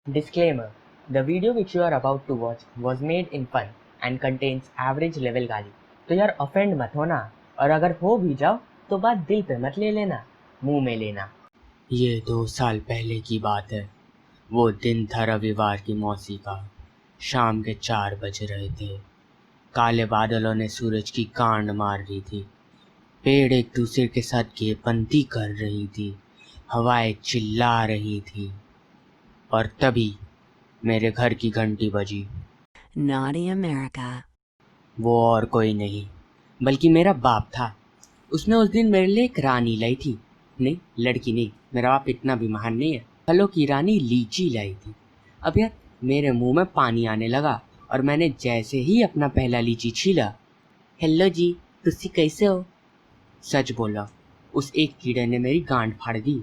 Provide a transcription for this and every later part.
Disclaimer: The video which you are about to watch was made in fun and contains average level गाली। तो यार offend मत होना, और अगर हो भी जाओ तो बात दिल पे मत ले लेना, मुंह में लेना। ये 2 साल पहले की बात है। वो दिन था रविवार की मौसी का। शाम के 4 बज रहे थे। काले बादलों ने सूरज की कांड मार दी थी। पेड़ एक दूसरे के साथ घेरबंदी कर रही थी। हवाएं चिल्ला रही थी। और तभी मेरे घर की घंटी बजी। Naughty America. वो और कोई नहीं बल्कि मेरा बाप था। उसने उस दिन मेरे लिए एक रानी लाई थी। नहीं, लड़की नहीं, मेरा बाप इतना भी महान नहीं है। फलों की रानी लीची लाई थी। अब यार मेरे मुंह में पानी आने लगा और मैंने जैसे ही अपना पहला लीची छीला, हेलो जी, तुसी कैसे हो, सच बोला, उस एक कीड़े ने मेरी गांड फाड़ दी।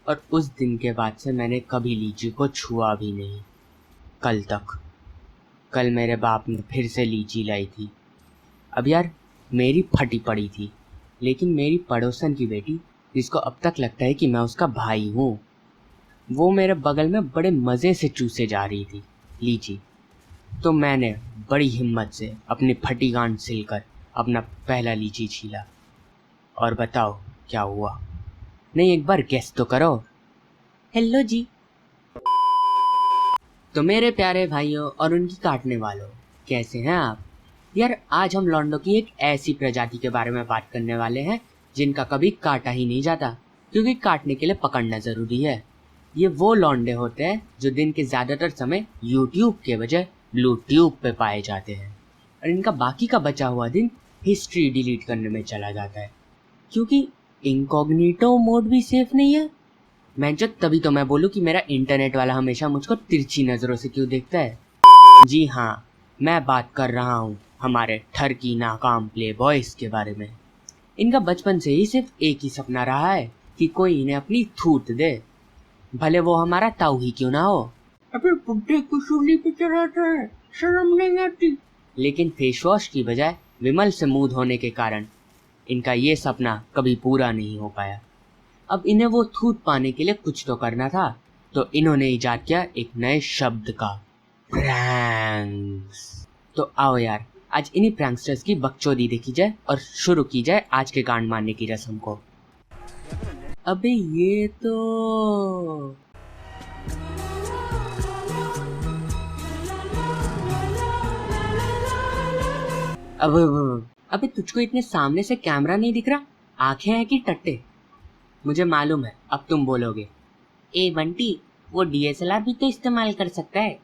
और उस दिन के बाद से मैंने कभी लीची को छुआ भी नहीं। कल तक। कल मेरे बाप ने फिर से लीची लाई थी। अब यार मेरी फटी पड़ी थी, लेकिन मेरी पड़ोसन की बेटी, जिसको अब तक लगता है कि मैं उसका भाई हूँ, वो मेरे बगल में बड़े मज़े से चूसे जा रही थी लीची। तो मैंने बड़ी हिम्मत से अपनी फटी गांड सिलकर अपना पहला लीची छीला। और बताओ क्या हुआ? नहीं, एक बार गेस तो करो। हेलो जी। तो मेरे प्यारे भाइयों और उनकी काटने वालों, कैसे हैं आप? यार आज हम लौंडों की एक ऐसी प्रजाति के बारे में बात करने वाले हैं जिनका कभी काटा ही नहीं जाता, क्योंकि काटने के लिए पकड़ना ज़रूरी है। ये वो लौंडे होते हैं जो दिन के ज़्यादातर समय यूट्यूब के बजाय ब्लू ट्यूब पे पाए जाते हैं, और इनका बाकी का बचा हुआ दिन हिस्ट्री डिलीट करने में चला जाता है, क्योंकि इनकॉग्निटो मोड भी सेफ नहीं है। मैं जब तभी तो मैं बोलूँ कि मेरा इंटरनेट वाला हमेशा मुझको तिरछी नज़रों से क्यों देखता है। जी हाँ, मैं बात कर रहा हूँ हमारे ठरकी नाकाम प्ले बॉयज़ के बारे में। इनका बचपन से ही सिर्फ एक ही सपना रहा है कि कोई इन्हें अपनी थूत दे, भले वो हमारा ताऊ ही क्यों ना हो। अबे बुड्ढे को सूली पे चढ़ाता है, शर्म नहीं आती। लेकिन फेस वॉश की बजाय विमल से मुंह धोने के कारण इनका ये सपना कभी पूरा नहीं हो पाया। अब इन्हें वो थूत पाने के लिए कुछ तो करना था, तो इन्होंने इजाद किया एक नए शब्द का, प्रैंक्स। तो आओ यार आज इन्हीं प्रैंकस्टर्स की बकचोदी देखी जाए और शुरू की जाए आज के गांड मारने की रस्म को। अबे ये तो अबे तुझको इतने सामने से कैमरा नहीं दिख रहा? आंखें हैं कि टट्टे? मुझे मालूम है अब तुम बोलोगे, ए बंटी, वो डीएसएलआर भी तो इस्तेमाल कर सकता है।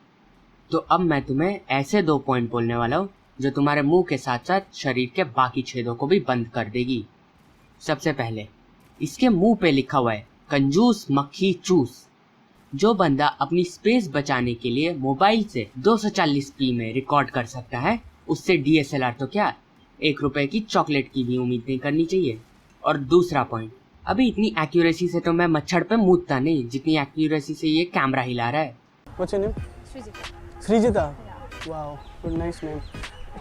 तो अब मैं तुम्हें ऐसे 2 पॉइंट बोलने वाला हूँ जो तुम्हारे मुंह के साथ साथ शरीर के बाकी छेदों को भी बंद कर देगी। सबसे पहले, इसके मुंह पे लिखा हुआ है कंजूस मक्खी चूस। जो बंदा अपनी स्पेस बचाने के लिए मोबाइल से 240p में रिकॉर्ड कर सकता है, उससे डीएसएलआर तो क्या, 1 रुपए की चॉकलेट की भी उम्मीद नहीं करनी चाहिए। और दूसरा पॉइंट, अभी इतनी एक्यूरेसी से तो मैं मच्छर पे मूतता नहीं जितनी एक्यूरेसी से ये कैमरा हिला रहा है। What's your name? Srijita. Wow, good nice name.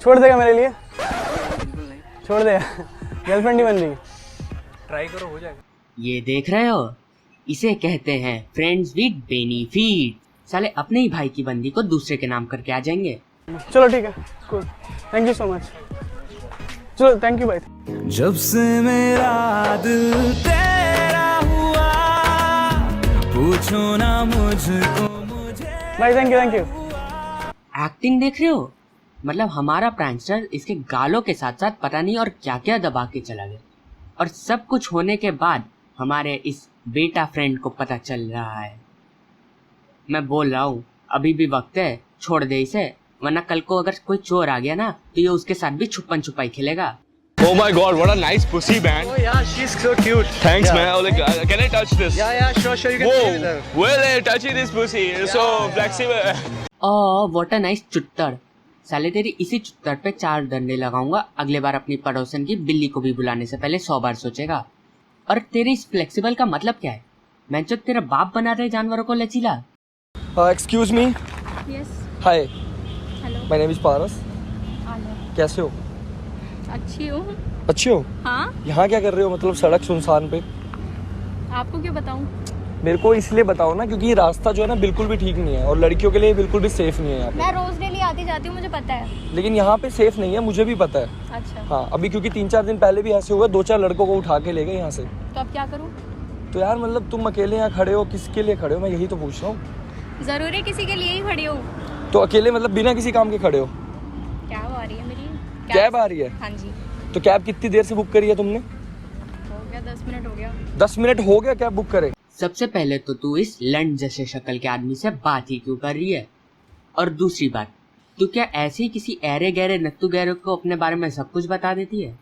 छोड़ देगा मेरे लिए? छोड़ देगा? गर्लफ्रेंड ही बन रही? ट्राई करो, हो जाएगा। ये देख रहे हो, इसे कहते हैं फ्रेंड्स विद बेनिफिट। साले अपने ही भाई की बंदी को दूसरे के नाम करके आ जाएंगे। चलो ठीक है, cool. Thank you so much. चलो थैंक यू भाई। जब से मेरा दिल तेरा हुआ, पूछो ना मुझको मुझे। भाई थैंक यू। एक्टिंग देख रहे हो? मतलब हमारा प्रैंकस्टर इसके गालों के साथ साथ पता नहीं और क्या क्या दबा के चला गया, और सब कुछ होने के बाद हमारे इस बेटा फ्रेंड को पता चल रहा है। मैं बोल रहा हूँ अभी भी वक्त है, छोड़ दे इसे, वरना कल को अगर कोई चोर आ गया ना तो ये उसके साथ भी छुपन छुपाई खेलेगा। Oh my God, what a nice pussy, man. Oh yeah, she's so cute. Thanks, Yeah. man. Oh, like, can I touch this? Yeah, sure, you can play with Whoa, her. well, touching this pussy. It's so flexible. What a nice चुत्तर। साले तेरी इसी चुत्तर पे 4 डंडे लगाऊंगा, अगले बार अपनी पड़ोसन की बिल्ली को भी बुलाने से पहले 100 बार सोचेगा। और तेरे इस फ्लेक्सिबल का मतलब क्या है? मैं जो तेरा बाप बना रहे जानवरों को लचीला। Excuse me. Yes, hi, hello. My name is Paras. कैसे हो? अच्छी हूँ। अच्छे हो? हाँ, यहाँ क्या कर रहे हो, मतलब सड़क सुनसान पे? आपको क्या बताऊँ? मेरे को इसलिए बताओ ना, क्योंकि ये रास्ता जो है ना बिल्कुल भी ठीक नहीं है और लड़कियों के लिए बिल्कुल भी सेफ नहीं है यहाँ पे। मैं रोज डेली आती जाती हूँ, मुझे पता है। लेकिन यहाँ पे सेफ नहीं है, मुझे भी पता है। अच्छा। हाँ, अभी क्योंकि 3-4 दिन पहले भी ऐसे हुआ, 2-4 लड़कों को उठा के ले गए यहाँ से। तो अब क्या करूँ? तो यार मतलब तुम अकेले यहाँ खड़े हो, किसके लिए खड़े हो, मैं यही तो पूछ रहा हूँ। जरूरी किसी के लिए ही खड़ी हूँ? तो अकेले मतलब बिना किसी काम के खड़े हो? कैब आ रही है मेरी। कैब आ रही है? हाँ जी। तो कैब कितनी देर से बुक करी है तुमने? हो गया 10 मिनट हो गया। 10 मिनट हो गया कैब बुक करे? सबसे पहले तो तू इस लंड जैसे शक्ल के आदमी से बात ही क्यों कर रही है? और दूसरी बात, तू क्या ऐसे ही किसी ऐरे गहरे नत्तू गहरे को अपने बारे में सब कुछ बता देती है?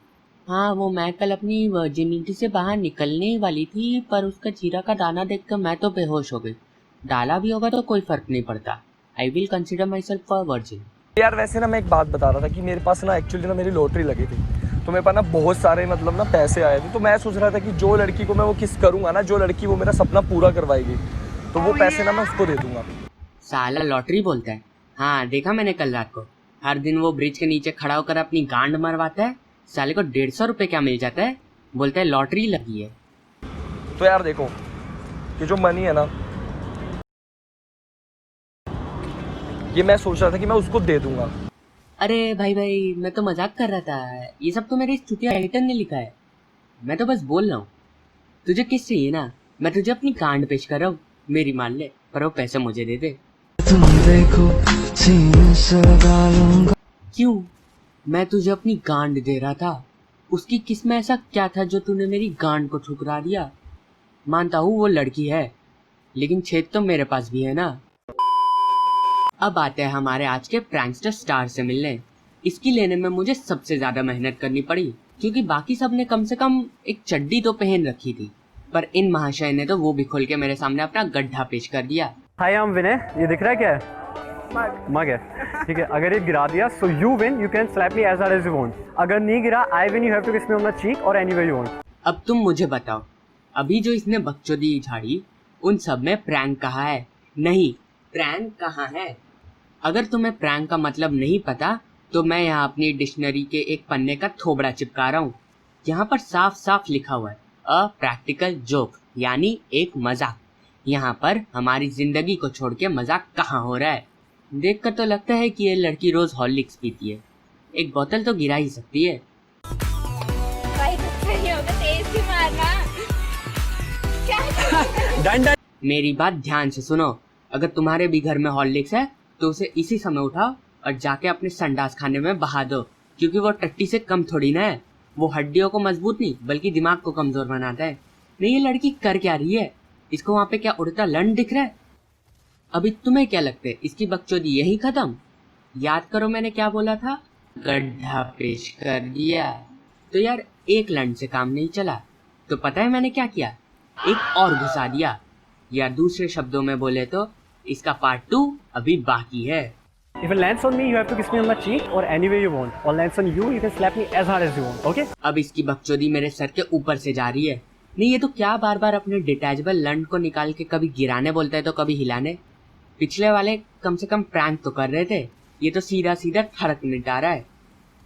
हाँ, वो मैं कल अपनी वर्जिनिटी से बाहर निकलने ही वाली थी, पर उसका जीरा का दाना देखकर मैं तो बेहोश हो गई। डाला भी होगा तो कोई फर्क नहीं पड़ता। I will consider my self a virgin. यार वैसे ना मैं एक बात बता रहा था कि मेरे पास ना एक्चुअली ना मेरी लॉटरी लगी थी, तो मेरे पास ना बहुत सारे मतलब ना पैसे आए थे। तो मैं सोच रहा था कि जो लड़की को मैं वो किस करूंगा ना, जो लड़की वो मेरा सपना पूरा करवाएगी, तो वो पैसे ना मैं उसको दे दूंगा। साला लॉटरी बोलता है? हाँ, देखा मैंने कल रात को। हर दिन वो ब्रिज के नीचे खड़ा होकर अपनी गांड मरवाता है। साले को 150 रुपए क्या मिल जाता है, बोलता है लॉटरी लगी है। तो यार देखो, ये जो मनी है ना, ये मैं सोच रहा था कि मैं उसको दे दूंगा। अरे भाई मैं तो मजाक कर रहा था। ये सब तो मेरे इस चुतिया एडिटर ने लिखा है। मैं तो बस बोल रहा हूँ। तुझे किस चाहिए ना, मैं तुझे अपनी कांड पेश कर रहा हूँ, मेरी मान ले, पर वो पैसे मुझे दे दे। तुम देखो सीने से लगा लूंगा। क्यों? मैं तुझे अपनी गांड दे रहा था, उसकी किस में ऐसा क्या था जो तूने मेरी गांड को ठुकरा दिया? मानता हूँ वो लड़की है, लेकिन छेद तो मेरे पास भी है ना। अब आते हैं हमारे आज के प्रैंकस्टर स्टार से मिलने। इसकी लेने में मुझे सबसे ज्यादा मेहनत करनी पड़ी, क्योंकि बाकी सब ने कम से कम एक चड्डी तो पहन रखी थी, पर इन महाशय ने तो वो भी खोल के मेरे सामने अपना गड्ढा पेश कर दिया। हाय, आई एम विनय। ये दिख रहा है क्या है? मग है, ठीक है। अगर ये गिरा दिया so you win, you can slap me as hard as you want. अगर नहीं गिरा, I win, you have to kiss me on the cheek और एनीवेयर यू वांट। अब तुम मुझे बताओ, अभी जो इसने बकचोदी झाड़ी, उन सब में प्रैंक कहाँ है? नहीं, प्रैंक कहाँ है? अगर तुम्हें प्रैंक का मतलब नहीं पता, तो मैं यहाँ अपनी डिक्शनरी के एक पन्ने का थोबड़ा चिपका रहा हूँ। यहाँ पर साफ साफ लिखा हुआ है अ प्रैक्टिकल जोक, यानी एक मजाक। यहाँ पर हमारी जिंदगी को छोड़ के मजाक कहाँ हो रहा है? देखकर तो लगता है कि ये लड़की रोज हॉर्लिक्स पीती है। एक बोतल तो गिरा ही सकती है। भाई कुछ नहीं होगा, तेज भी मारना। क्या? मेरी बात ध्यान से सुनो। अगर तुम्हारे भी घर में हॉर्लिक्स है तो उसे इसी समय उठाओ और जाके अपने संडास खाने में बहा दो, क्योंकि वो टट्टी से कम थोड़ी ना है। वो हड्डियों को मजबूत नहीं बल्कि दिमाग को कमजोर बनाता है। नहीं, ये लड़की कर क्या रही है? इसको वहाँ पे क्या उड़ता लंड दिख रहा है? अभी तुम्हें क्या लगता है इसकी बकचोदी यही खत्म? याद करो मैंने क्या बोला था, गड्ढा पेश कर दिया। तो यार एक लंड से काम नहीं चला, तो पता है मैंने क्या किया? एक और घुसा दिया, या दूसरे शब्दों में बोले तो इसका पार्ट 2 अभी बाकी है। If it lands on me, you have to kiss me on the cheek or anywhere you want. Or lands on you, you can slap me as hard as you want. Okay? अब इसकी बकचोदी मेरे sir के ऊपर से जा रही है। नहीं, ये तो क्या बार बार अपने डिटैचेबल लंड को निकाल के कभी गिराने बोलता है तो कभी हिलाने। पिछले वाले कम से कम प्रैंक तो कर रहे थे, ये तो सीधा सीधा ठड़क निटा रहा है।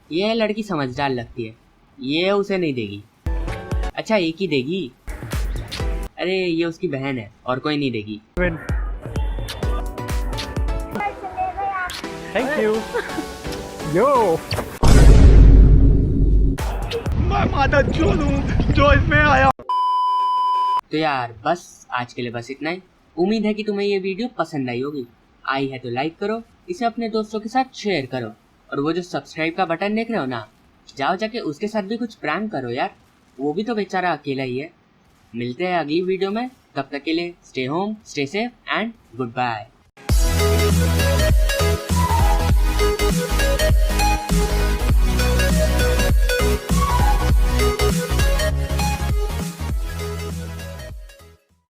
ये लड़की समझदार लगती है, ये उसे नहीं देगी। अच्छा, एक ही देगी? अरे ये उसकी बहन है और कोई नहीं देगी। Win. Thank you. Yo. मैं माता चूलूं जो इसमें आया। तो यार बस आज के लिए बस इतना ही। उम्मीद है कि तुम्हें ये वीडियो पसंद आई होगी। आई है तो लाइक करो, इसे अपने दोस्तों के साथ शेयर करो, और वो जो सब्सक्राइब का बटन देख रहे हो ना, जाओ जाके उसके साथ भी कुछ प्रैंक करो यार, वो भी तो बेचारा अकेला ही है। मिलते हैं अगली वीडियो में, तब तक के लिए stay home, stay safe and good bye.